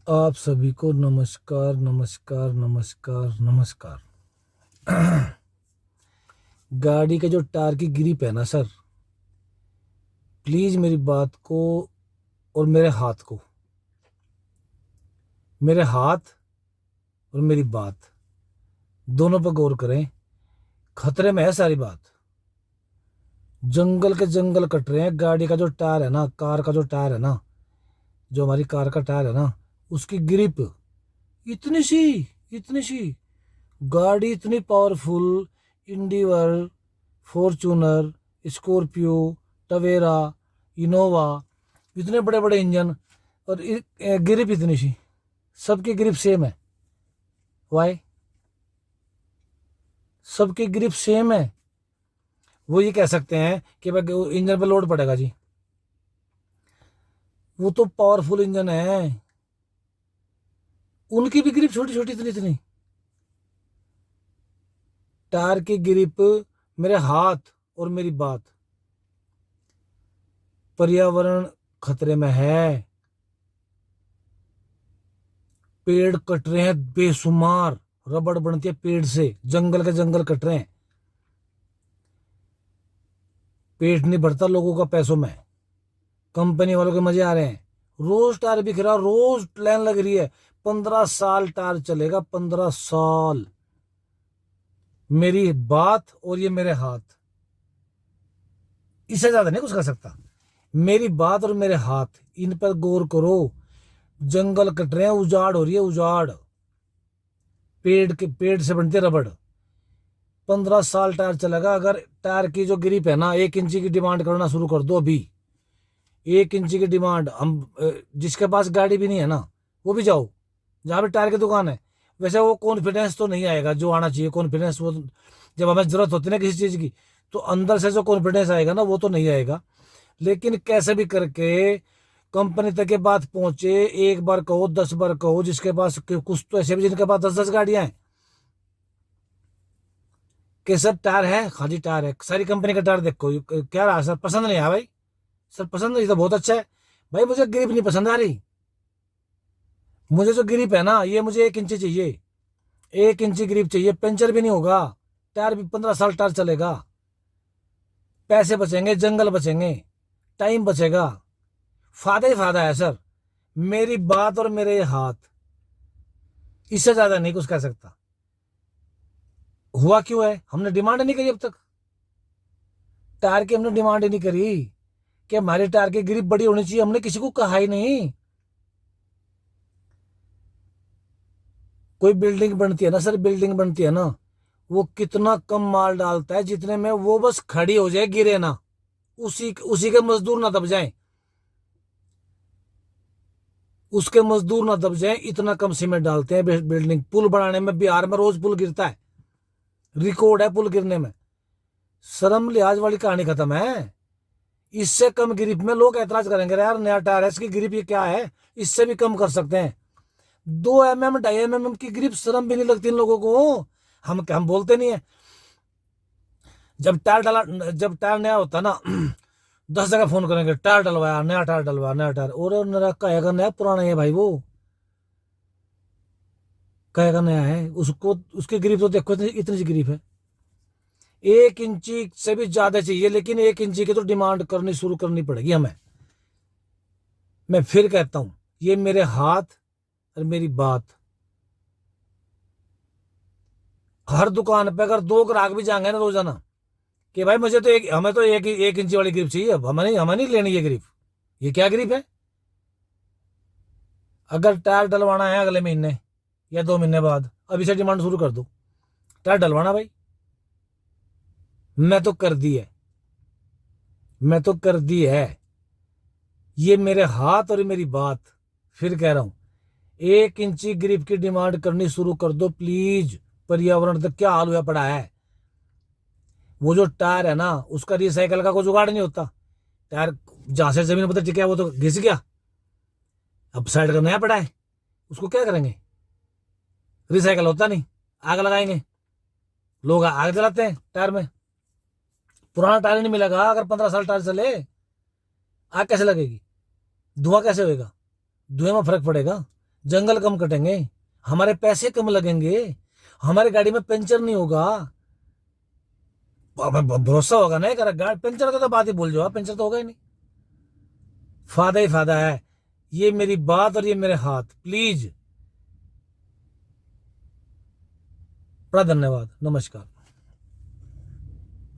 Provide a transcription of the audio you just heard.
आप सभी को नमस्कार नमस्कार नमस्कार नमस्कार। गाड़ी के जो टायर की ग्रिप है ना सर, प्लीज मेरी बात को और मेरे हाथ और मेरी बात दोनों पर गौर करें। खतरे में है सारी बात। जंगल के जंगल कट रहे हैं। गाड़ी का जो टायर है ना, कार का जो टायर है ना, जो हमारी कार का टायर है ना, उसकी ग्रिप इतनी सी इतनी सी। गाड़ी इतनी powerful, Endeavour, Fortuner, Scorpio, Tavera, Innova, इतने बड़े बड़े इंजन, और ग्रिप इतनी सी। सबकी ग्रिप सेम है। वाई? सबकी ग्रिप सेम है। वो ये कह सकते हैं कि भाई इंजन पे लोड पड़ेगा जी। वो तो पावरफुल इंजन है, उनकी भी ग्रिप छोटी छोटी इतनी इतनी। टायर की ग्रिप, मेरे हाथ और मेरी बात। पर्यावरण खतरे में है। पेड़ कट रहे हैं बेशुमार। रबड़ बनती है पेड़ से, जंगल के जंगल कट रहे हैं। पेट नहीं भरता लोगों का पैसों में। कंपनी वालों के मजे आ रहे हैं। रोज टायर बिक रहा, रोज लाइन लग रही है। 15 साल टायर चलेगा, 15 साल। मेरी बात और ये मेरे हाथ, इससे ज्यादा नहीं कुछ कर सकता। मेरी बात और मेरे हाथ, इन पर गौर करो। जंगल कट रहे हैं, उजाड़ हो रही है, उजाड़। पेड़ से बनती है रबड़। 15 साल टायर चलेगा। अगर टायर की जो ग्रिप है ना, 1 इंची की डिमांड करना शुरू कर दो अभी। 1 इंची की डिमांड। हम जिसके पास गाड़ी भी नहीं है ना, वो भी जाओ जहाँ पे टायर की दुकान है। वैसे वो कॉन्फिडेंस तो नहीं आएगा जो आना चाहिए। कॉन्फिडेंस वो जब हमें जरूरत होती है ना किसी चीज की, तो अंदर से जो कॉन्फिडेंस आएगा ना, वो तो नहीं आएगा। लेकिन कैसे भी करके कंपनी तक ये बात पहुंचे। एक बार कहो, 10 बार कहो। जिसके पास कुछ तो ऐसे भी जिनके पास 10-10 गाड़ियां हैं, कि सर टायर है, खाली टायर है, सारी कंपनी का टायर देखो। क्या रहा सर, पसंद नहीं आया भाई? सर पसंद नहीं तो बहुत अच्छा है भाई, मुझे ग्रिप नहीं पसंद आ रही। मुझे जो ग्रिप है ना, ये मुझे 1 इंची चाहिए। 1 इंची ग्रिप चाहिए, पंचर भी नहीं होगा। टायर भी 15 साल टायर चलेगा। पैसे बचेंगे, जंगल बचेंगे, टाइम बचेगा। फायदा ही फायदा है सर। मेरी बात और मेरे हाथ, इससे ज्यादा नहीं कुछ कह सकता। हुआ क्यों है? हमने डिमांड नहीं करी अब तक। टायर की हमने डिमांड ही नहीं करी कि हमारे टायर की ग्रिप बड़ी होनी चाहिए। हमने किसी को कहा ही नहीं। कोई बिल्डिंग बनती है ना सर, बिल्डिंग बनती है ना, वो कितना कम माल डालता है, जितने में वो बस खड़ी हो जाए, गिरे ना, उसी उसी के मजदूर ना दब जाएं। उसके मजदूर ना दब जाएं, इतना कम सीमेंट डालते हैं बिल्डिंग। पुल बनाने में बिहार में रोज पुल गिरता है। रिकॉर्ड है पुल गिरने में। शर्म लिहाज वाली कहानी खत्म है। इससे कम ग्रिप में लोग ऐतराज करेंगे, "अरे यार नया टायर है, इसकी ग्रिप ये क्या है, इससे भी कम कर सकते हैं।" 2 mm 2.5 mm की ग्रिप, शर्म भी नहीं लगती इन लोगों को। हम बोलते नहीं है। जब टायर नया होता ना, 10 जगह फोन करेंगे, टायर डलवाया, नया टायर डलवाया, नया टायर। और नया कहेगा नया, पुराना है भाई। वो कहेगा नया है, उसको उसकी ग्रिप तो देखो, इतनी इतनी सी ग्रिप है। 1 इंची से भी ज्यादा चाहिए, लेकिन 1 इंची की तो डिमांड करनी शुरू करनी पड़ेगी हमें। मैं फिर कहता हूं, ये मेरे हाथ और मेरी बात। हर दुकान पे अगर 2 ग्राहक भी जाएंगे ना रोजाना, कि भाई मुझे तो हमें तो 1 इंची वाली ग्रिप चाहिए, अब हमें नहीं लेनी ये ग्रिप। ये क्या ग्रिप है? अगर टायर डलवाना है अगले महीने या 2 महीने बाद, अभी से डिमांड शुरू कर दो। टायर डलवाना भाई, मैं तो कर दी है। मैं तो कर दी है। ये मेरे हाथ और मेरी बात। फिर कह रहा हूं, 1 इंची ग्रिप की डिमांड करनी शुरू कर दो प्लीज। पर्यावरण तक क्या हाल हुआ पड़ा है। वो जो टायर है ना, उसका रिसाइकल का कोई जुगाड़ नहीं होता। टायर जहां से जमीन पर टिका है, वो तो घिस गया, अब साइड का नया पड़ा है, उसको क्या करेंगे? रिसाइकल होता नहीं। आग लगाएंगे। लोग आग जलाते हैं टायर में। पुराना टायर नहीं मिलेगा अगर 15 साल टायर चले। आग कैसे लगेगी? धुआं कैसे होएगा? धुएं में फर्क पड़ेगा। जंगल कम कटेंगे, हमारे पैसे कम लगेंगे, हमारी गाड़ी में पंचर नहीं होगा। हमें भरोसा होगा ना यार, गाड़ी पंचर का तो बात ही भूल जाओ, पंचर तो होगा ही नहीं। फायदा ही फायदा है। ये मेरी बात और ये मेरे हाथ, प्लीज। बड़ा धन्यवाद, नमस्कार।